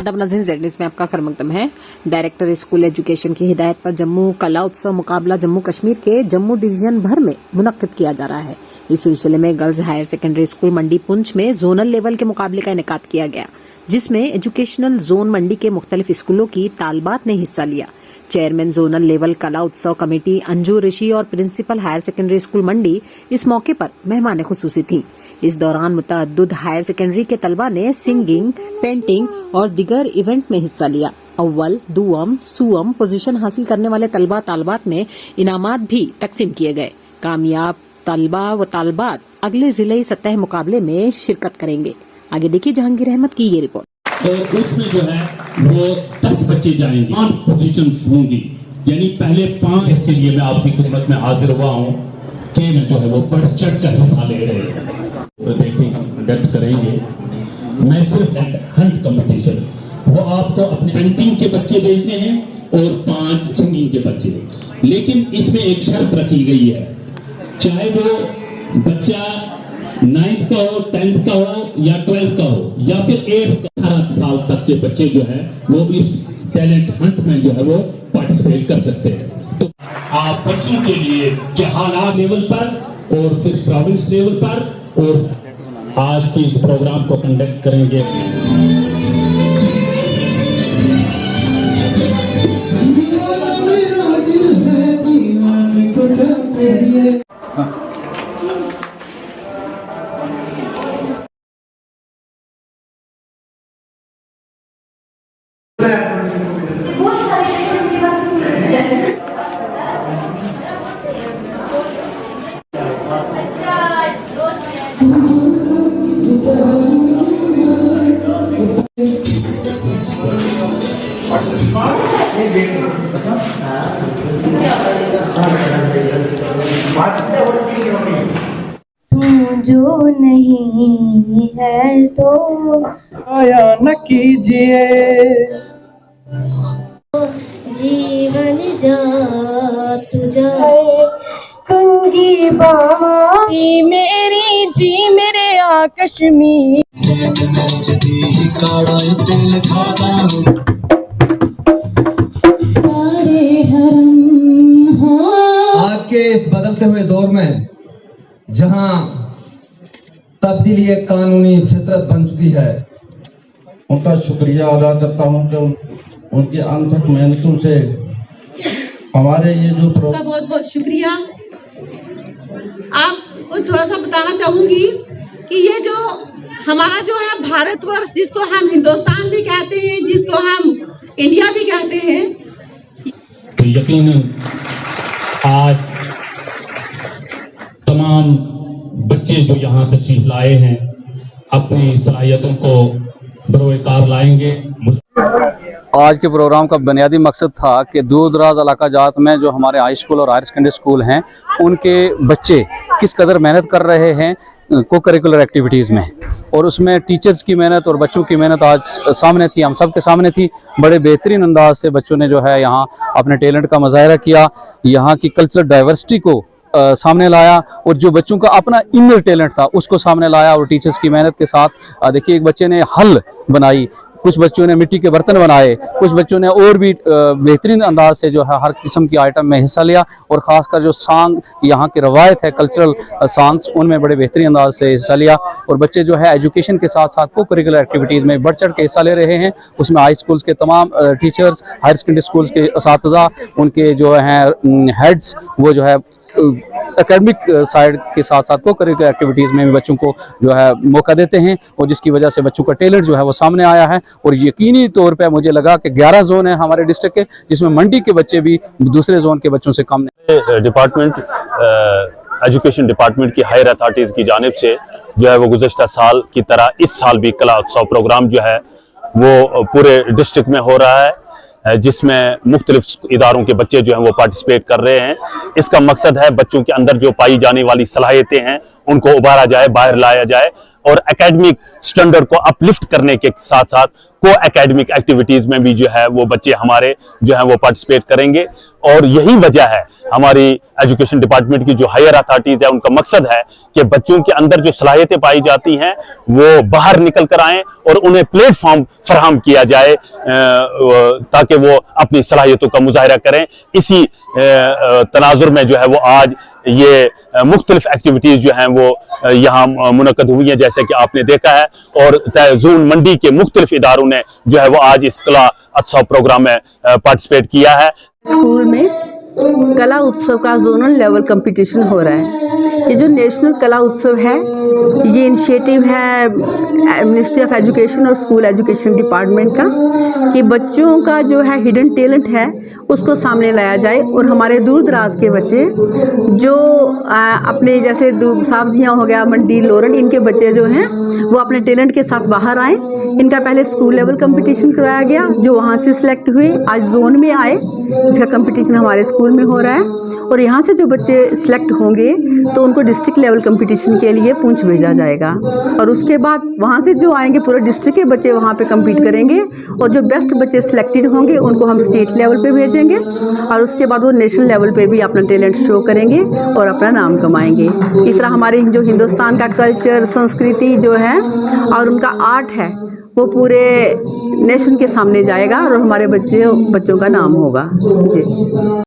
आदाब नाज़रीन, Z news में आपका खैर मकदम है। डायरेक्टर स्कूल एजुकेशन की हिदायत पर जम्मू कला उत्सव मुकाबला जम्मू कश्मीर के जम्मू डिवीजन भर में मुनक्किद किया जा रहा है। इस सिलसिले में गर्ल्स हायर सेकेंडरी स्कूल मंडी पुंछ में जोनल लेवल के मुकाबले का इनेकाद किया गया, जिसमें एजुकेशनल जोन मंडी के मुख्तलिफ स्कूलों की तालबात ने हिस्सा लिया। चेयरमैन जोनल लेवल कला उत्सव कमेटी अंजू ऋषि और प्रिंसिपल हायर सेकेंडरी स्कूल मंडी इस मौके पर मेहमान खुसूसी थी। इस दौरान मुतअद्दिद हायर सेकेंडरी के तलबा ने सिंगिंग, पेंटिंग और दीगर इवेंट में हिस्सा लिया। अव्वल, दुअम, सुअम पोजीशन हासिल करने वाले तलबा तालबात में इनामात भी तकसीम किए गए। कामयाब तलबा व तालबात अगले जिले सतह मुकाबले में शिरकत करेंगे। आगे देखिए जहांगीर अहमद की ये रिपोर्ट। तो उसमें जो है वो 10 बच्चे जाएंगे, 5 पोजीशंस होंगी, यानी पहले 5। इसके लिए मैं आपकी खिदमत में हाजिर हुआ हूँ कि मैं जो है वो बढ़ चढ़ कर हिस्सा ले रहे हैं, तो देखें कंडक्ट करेंगे। मैं सिर्फ हंट कंपटीशन, वो आपको अपने पेंटिंग के बच्चे भेजने हैं और 5 सिंगिंग के बच्चे, लेकिन इसमें एक शर्त रखी गई है, चाहे वो बच्चा 9th का हो, 10th का हो या 12th का हो या फिर 8th का, 18 साल तक के बच्चे जो है वो इस टैलेंट हंट में जो है वो पार्टिसिपेट कर सकते हैं। तो आप बच्चों के लिए जहानाबाद लेवल पर और फिर प्रोविंस लेवल पर और आज की इस प्रोग्राम को कंडक्ट करेंगे। तुम जो नहीं है तो आया न कीजिए, जीवन जा तू जाए कंगी बाही मेरी जी मेरे आ कश्मीर। आज के इस बदलते हुए दौर में जहां तब्दीली एक कानूनी फितरत बन चुकी है, उनका शुक्रिया अदा करता हूं कि उनकी अनथक मेहनतों से हमारे ये जो बहुत बहुत शुक्रिया। आपको थोड़ा सा बताना चाहूंगी कि ये जो हमारा जो है भारतवर्ष, जिसको हम हिंदुस्तान भी कहते हैं, जिसको हम इंडिया भी कहते हैं, तो यकीनन आज तमाम बच्चे जो यहाँ तशरीफ लाए हैं अपनी सलाहियतों को बरोकार लाएंगे। आज के प्रोग्राम का बुनियादी मकसद था कि दूर दराज इलाका जात में जो हमारे हाई स्कूल और हायर सेकेंडरी स्कूल हैं, उनके बच्चे किस कदर मेहनत कर रहे हैं को करिकुलर एक्टिविटीज़ में, और उसमें टीचर्स की मेहनत और बच्चों की मेहनत आज सामने थी, हम सब के सामने थी। बड़े बेहतरीन अंदाज से बच्चों ने जो है यहाँ अपने टैलेंट का मुजाहरा किया, यहाँ की कल्चरल डाइवर्सिटी को सामने लाया, और जो बच्चों का अपना इनर टैलेंट था उसको सामने लाया। और टीचर्स की मेहनत के साथ देखिए, एक बच्चे ने हल बनाई, कुछ बच्चों ने मिट्टी के बर्तन बनाए, कुछ बच्चों ने और भी बेहतरीन अंदाज से जो है हर किस्म की आइटम में हिस्सा लिया। और ख़ासकर जो सॉन्ग यहाँ की रवायत है, कल्चरल सॉन्ग्स, उनमें बड़े बेहतरीन अंदाज से हिस्सा लिया। और बच्चे जो है एजुकेशन के साथ साथ को करिकुलर एक्टिविटीज़ में बढ़ चढ़ के हिस्सा ले रहे हैं। उसमें हाई स्कूल्स के तमाम टीचर्स, हायर सेकेंडरी स्कूल्स के असातिज़ा, उनके जो हैं हेड्स, वो जो है एकेडमिक साइड के साथ साथ को करिकुलर एक्टिविटीज़ में भी बच्चों को जो है मौका देते हैं, और जिसकी वजह से बच्चों का टैलेंट जो है वो सामने आया है। और यकीनी तौर पे मुझे लगा कि 11 जोन है हमारे डिस्ट्रिक्ट के, जिसमें मंडी के बच्चे भी दूसरे जोन के बच्चों से कम नहीं। डिपार्टमेंट एजुकेशन डिपार्टमेंट की हायर अथॉरिटीज़ की जानिब से जो है वो गुज़श्ता साल की तरह इस साल भी कला उत्सव प्रोग्राम जो है वो पूरे डिस्ट्रिक्ट में हो रहा है, जिसमें मुख्तलिफ इदारों के बच्चे जो हैं वो पार्टिसिपेट कर रहे हैं। इसका मकसद है बच्चों के अंदर जो पाई जाने वाली सलाहियतें हैं उनको उभारा जाए, बाहर लाया जाए, और एकेडमिक स्टैंडर्ड को अपलिफ्ट करने के साथ साथ को एकेडमिक एक्टिविटीज़ में भी जो है वो बच्चे हमारे जो हैं वो पार्टिसिपेट करेंगे। और यही वजह है हमारी एजुकेशन डिपार्टमेंट की जो हायर अथॉरिटीज है, उनका मकसद है कि बच्चों के अंदर जो सलाहियतें पाई जाती हैं वो बाहर निकल कर आएं और उन्हें प्लेटफॉर्म फराहम किया जाए ताकि वो अपनी सलाहियतों का मुजाहरा करें। इसी तनाजुर में जो है वो आज ये मुख्तलिफ एक्टिविटीज जो हैं वो यहाँ मुनक्कद हुई हैं, जैसे कि आपने देखा है। और जून मंडी के मुख्तलिफ इदारों ने जो है वो आज इस कला उत्सव प्रोग्राम में पार्टिसिपेट किया है। स्कूल में कला उत्सव का जोनल लेवल कंपटीशन हो रहा है। ये जो नेशनल कला उत्सव है, ये इनिशिएटिव है मिनिस्ट्री ऑफ एजुकेशन और स्कूल एजुकेशन डिपार्टमेंट का, कि बच्चों का जो है हिडन टैलेंट है उसको सामने लाया जाए और हमारे दूर दराज के बच्चे जो अपने जैसे साब्जियाँ हो गया, मंडी, लोरन, इनके बच्चे जो हैं वो अपने टैलेंट के साथ बाहर आए। इनका पहले स्कूल लेवल कंपटीशन करवाया गया, जो वहाँ से सिलेक्ट हुए आज जोन में आए, इसका कंपटीशन हमारे स्कूल में हो रहा है। और यहाँ से जो बच्चे सिलेक्ट होंगे तो उनको डिस्ट्रिक्ट लेवल कंपटीशन के लिए पूंछ भेजा जाएगा, और उसके बाद वहाँ से जो आएंगे पूरे डिस्ट्रिक्ट के बच्चे वहाँ पे compete करेंगे, और जो बेस्ट बच्चे सिलेक्टेड होंगे उनको हम स्टेट लेवल पे भेजेंगे, और उसके बाद वो नेशनल लेवल पे भी अपना टैलेंट शो करेंगे और अपना नाम कमाएंगे। इस तरह हमारे जो हिंदुस्तान का कल्चर, संस्कृति जो है और उनका आर्ट है वो पूरे नेशन के सामने जाएगा और हमारे बच्चों का नाम होगा। जी।